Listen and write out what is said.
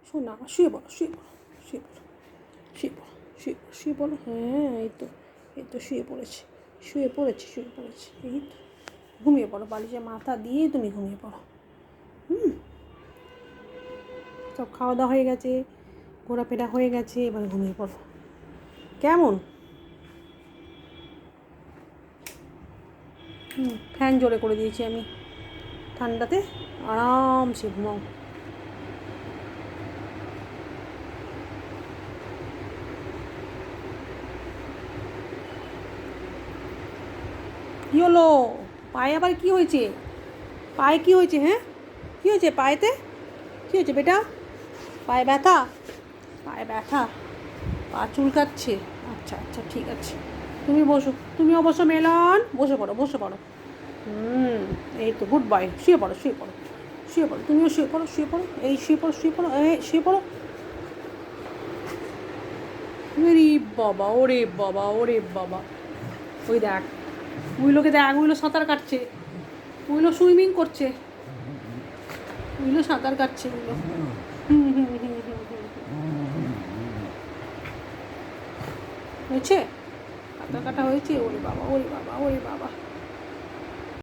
শোন না, শুয়ে পড়ো, শুয়ে পড়ো, শুয়ে পড়ো, শুয়ে পড়ো, শুয়ে পড়ো, শুয়ে পড়ো। হ্যাঁ, এই তো শুয়ে পড়েছে, শুয়ে পড়েছে, শুয়ে পড়েছে। এই তো ঘুমিয়ে পড়ো, বালিশে মাথা দিয়ে তুমি ঘুমিয়ে পড়ো। সব খাওয়া দাওয়া হয়ে গেছে, ঘোরাফেরা হয়ে গেছে, এবার ঘুমিয়ে পড়ো। কেমন? ফ্যান জোরে করে দিয়েছি আমি, ঠান্ডাতে আরামসে ঘুমাও। কী হলো? পায়ে আবার কী হয়েছে? পায়ে কী হয়েছে? হ্যাঁ, কী হয়েছে পায়েতে? কী হয়েছে বেটা? পায়ে ব্যথা? পায়ে ব্যথা, পা চুলকাচ্ছে? আচ্ছা আচ্ছা, ঠিক আছে, তুমি বসো, তুমি অবশ্য মেলন, বসে পড়ো, বসে পড়ো। এই তো গুড বয়, শুয়ে পড়ো, শুয়ে পড়ো, শুয়ে পড়ো, তুমিও শুয়ে পড়ো, শুয়ে পড়ো, এই শুয়ে পড়ো, শুয়ে পড়ো, এই শুয়ে পড়ো। ওরে বাবা, ওরে বাবা, ওরে বাবা, ওই দেখ, উইলোকে দেখ, উইলো সাঁতার কাটছে, উইলো সুইমিং করছে, উইলো সাঁতার কাটছে, উইলো। হয়েছে? সাঁতার কাটা হয়েছে? ওরে বাবা, ওরে বাবা, ওরে বাবা।